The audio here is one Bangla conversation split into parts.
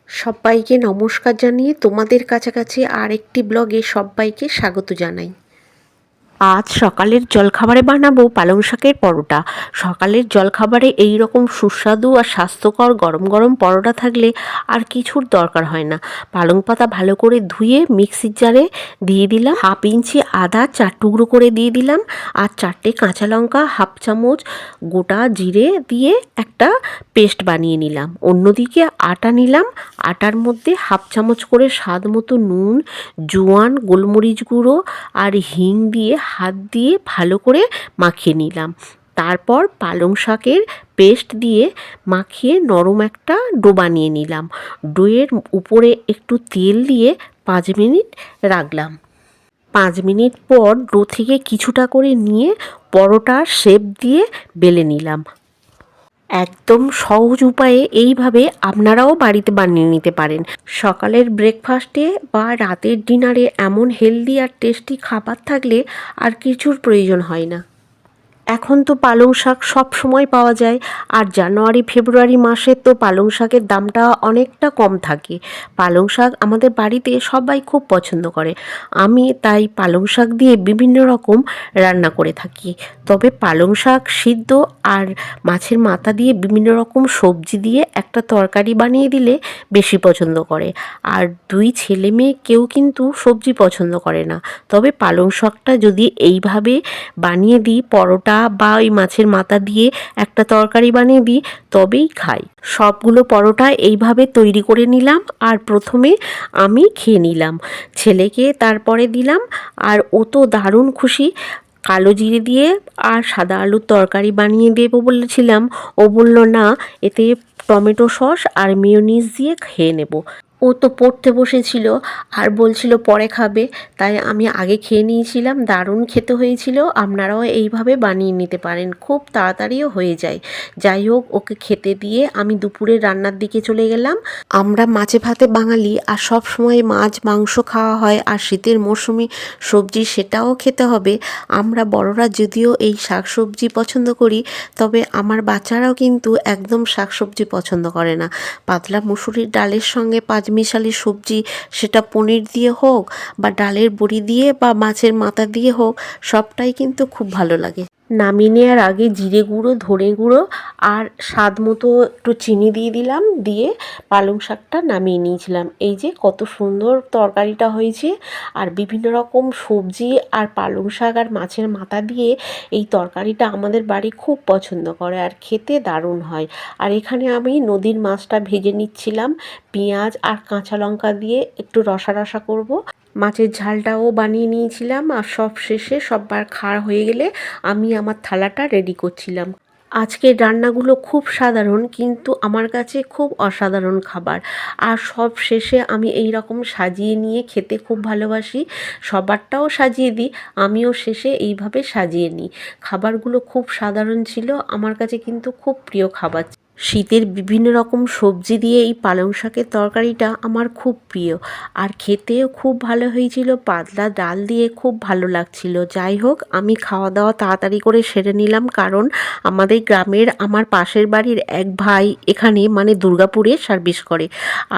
সবাইকে নমস্কার জানিয়ে তোমাদের কাছাকাছি আরেকটি ব্লগে সবাইকে স্বাগত জানাই। আজ সকালের জলখাবারে বানাবো পালং শাকের পরোটা। সকালের জলখাবারে এই রকম সুস্বাদু আর স্বাস্থ্যকর গরম গরম পরোটা থাকলে আর কিছুর দরকার হয় না। পালং পাতা ভালো করে ধুয়ে মিক্সির জারে দিয়ে দিলাম, 1/2 ইঞ্চি আদা 4 টুকরো করে দিয়ে দিলাম, আর 4টে কাঁচা লঙ্কা, 1/2 চামচ গোটা জিরে দিয়ে একটা পেস্ট বানিয়ে নিলাম। অন্যদিকে আটা নিলাম, আটার মধ্যে 1/2 চামচ করে স্বাদ মতো নুন, জোয়ান, গোলমরিচ গুঁড়ো আর হিং দিয়ে হাত দিয়ে ভালো করে মাখিয়ে নিলাম। তারপর পালং শাকের পেস্ট দিয়ে মাখিয়ে নরম একটা ডো বানিয়ে নিলাম। ডোয়ের উপরে একটু তেল দিয়ে 5 মিনিট রাখলাম। 5 মিনিট পর ডো থেকে কিছুটা করে নিয়ে পরোটার শেপ দিয়ে বেলে নিলাম। একদম সহজ উপায়ে এইভাবে আপনারাও বাড়িতে বানিয়ে নিতে পারেন। সকালের ব্রেকফাস্টে বা রাতের ডিনারে এমন হেলদি আর টেস্টি খাবার থাকলে আর কিছুর প্রয়োজন হয় না। এখন তো পালং শাক সব সময় পাওয়া যায়, আর জানুয়ারি ফেব্রুয়ারি মাসে তো পালং শাকের দামটা অনেকটা কম থাকে। পালং শাক আমাদের বাড়িতে সবাই খুব পছন্দ করে। আমি তাই পালং শাক দিয়ে বিভিন্ন রকম রান্না করে থাকি। তবে পালং শাক সিদ্ধ আর মাছের মাথা দিয়ে বিভিন্ন রকম সবজি দিয়ে একটা তরকারি বানিয়ে দিলে বেশি পছন্দ করে। আর 2 ছেলে মেয়ে কেউ কিন্তু সবজি পছন্দ করে না। তবে পালং শাকটা যদি এইভাবে বানিয়ে দিই, পরোটা বা ওই মাছের মাথা দিয়ে একটা তরকারি বানিয়ে দিই, তবেই খাই। সবগুলো পরোটা এইভাবে তৈরি করে নিলাম, আর প্রথমে আমি খেয়ে নিলাম, ছেলেকে তারপরে দিলাম। আর ও তো দারুণ খুশি। কালো জিরে দিয়ে আর সাদা আলুর তরকারি বানিয়ে দেবো বলেছিলাম, ও বলল না, এতে টমেটো সস আর মেয়োনিজ দিয়ে খেয়ে নেব। ও তো পড়তে বসেছিল আর বলছিল পরে খাবে, তাই আমি আগে খেয়ে নিয়েছিলাম। দারুণ খেতে হয়েছিল। আপনারাও এইভাবে বানিয়ে নিতে পারেন, খুব তাড়াতাড়িও হয়ে যায়। যাই হোক, ওকে খেতে দিয়ে আমি দুপুরের রান্নার দিকে চলে গেলাম। আমরা মাছে ভাতে বাঙালি, আর সব সময় মাছ মাংস খাওয়া হয়, আর শীতের মরশুমি সবজি সেটাও খেতে হবে। আমরা বড়রা যদিও এই শাকসবজি পছন্দ করি, তবে আমার বাচ্চারাও কিন্তু একদম শাকসবজি পছন্দ করে না। পাতলা মুসুরির ডালের সঙ্গে পাঁচমিশালি সবজি, সেটা পনির দিয়ে হোক বা ডালের বড়ি দিয়ে বা মাছের মাথা দিয়ে হোক, সবটাই কিন্তু খুব ভালো লাগে। নামিয়ে নেওয়ার আগে জিরে গুঁড়ো, ধনে গুঁড়ো আর স্বাদ মতো একটু চিনি দিয়ে দিলাম, দিয়ে পালং শাকটা নামিয়ে নিয়েছিলাম। এই যে কত সুন্দর তরকারিটা হয়েছে। আর বিভিন্ন রকম সবজি আর পালং শাক আর মাছের মাথা দিয়ে এই তরকারিটা আমাদের বাড়ি খুব পছন্দ করে, আর খেতে দারুণ হয়। আর এখানে আমি নদীর মাছটা ভেজে নিচ্ছিলাম, পেঁয়াজ আর কাঁচা লঙ্কা দিয়ে একটু রসা রসা করব। মাছের ঝালটাও বানিয়ে নিয়েছিলাম, আর সব শেষে সববার খাওয়া হয়ে গেলে আমি আমার থালাটা রেডি করছিলাম। আজকের রান্নাগুলো খুব সাধারণ, কিন্তু আমার কাছে খুব অসাধারণ খাবার। আর সব শেষে আমি এই রকম সাজিয়ে নিয়ে খেতে খুব ভালোবাসি। সবারটাও সাজিয়ে দিই, আমিও শেষে এইভাবে সাজিয়ে নিই। খাবারগুলো খুব সাধারণ ছিল, আমার কাছে কিন্তু খুব প্রিয় খাবার। শীতের বিভিন্ন রকম সবজি দিয়ে এই পালং শাকের তরকারিটা আমার খুব প্রিয়, আর খেতেও খুব ভালো হয়েছিল। পাতলা ডাল দিয়ে খুব ভালো লাগছিল। যাই হোক, আমি খাওয়া দাওয়া তাড়াতাড়ি করে সেরে নিলাম, কারণ আমাদের গ্রামের আমার পাশের বাড়ির এক ভাই এখানে মানে দুর্গাপুরে সার্ভিস করে,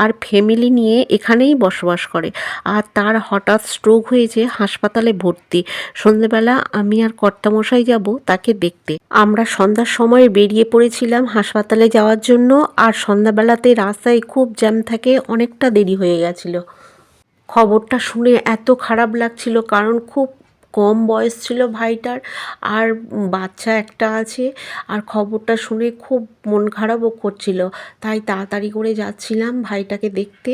আর ফ্যামিলি নিয়ে এখানেই বসবাস করে। আর তার হঠাৎ স্ট্রোক হয়েছে, হাসপাতালে ভর্তি। সন্ধেবেলা আমি আর কর্তামশাই যাব তাকে দেখতে। আমরা সন্ধ্যার সময় বেরিয়ে পড়েছিলাম হাসপাতালে যাওয়ার জন্য, আর সন্ধ্যাবেলাতে রাস্তায় খুব জ্যাম থাকে, অনেকটা দেরি হয়ে গেছিল। খবরটা শুনে এত খারাপ লাগছিল, কারণ খুব কম বয়স ছিল ভাইটার, আর বাচ্চা একটা আছে। আর খবরটা শুনে খুব মন খারাপও করছিল, তাই তাড়াতাড়ি করে যাচ্ছিলাম ভাইটাকে দেখতে।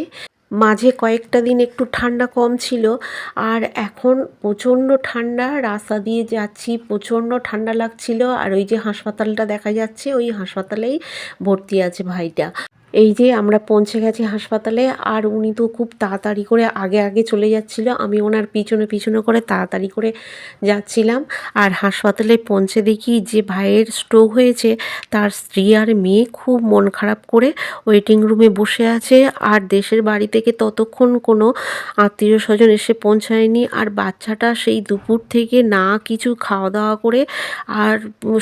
মাঝে কয়েকটা দিন একটু ঠান্ডা কম ছিল, আর এখন প্রচণ্ড ঠান্ডা। রাস্তা দিয়ে যাচ্ছি, প্রচণ্ড ঠান্ডা লাগছিল। আর ওই যে হাসপাতালটা দেখা যাচ্ছে, ওই হাসপাতালেই ভর্তি আছে ভাইটা। এই যে আমরা পৌঁছে গেছি হাসপাতালে, আর উনি তো খুব তাড়াতাড়ি করে আগে আগে চলে যাচ্ছিল, আমি ওনার পিছনে পিছনে করে তাড়াতাড়ি করে যাচ্ছিলাম। আর হাসপাতালে পৌঁছে দেখি যে ভাইয়ের স্ট্রোক হয়েছে, তার স্ত্রী আর মেয়ে খুব মন খারাপ করে ওয়েটিং রুমে বসে আছে। আর দেশের বাড়ি থেকে ততক্ষণ কোনো আত্মীয় স্বজন এসে পৌঁছায়নি, আর বাচ্চাটা সেই দুপুর থেকে না কিছু খাওয়া দাওয়া করে আর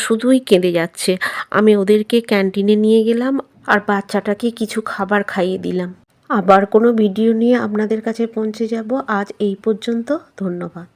শুধুই কেঁদে যাচ্ছে। আমি ওদেরকে ক্যান্টিনে নিয়ে গেলাম, আর বাচ্চাটাকে কিছু খাবার খাইয়ে দিলাম। আবার কোনো ভিডিও নিয়ে আপনাদের কাছে পৌঁছে যাব। আজ এই পর্যন্ত। ধন্যবাদ।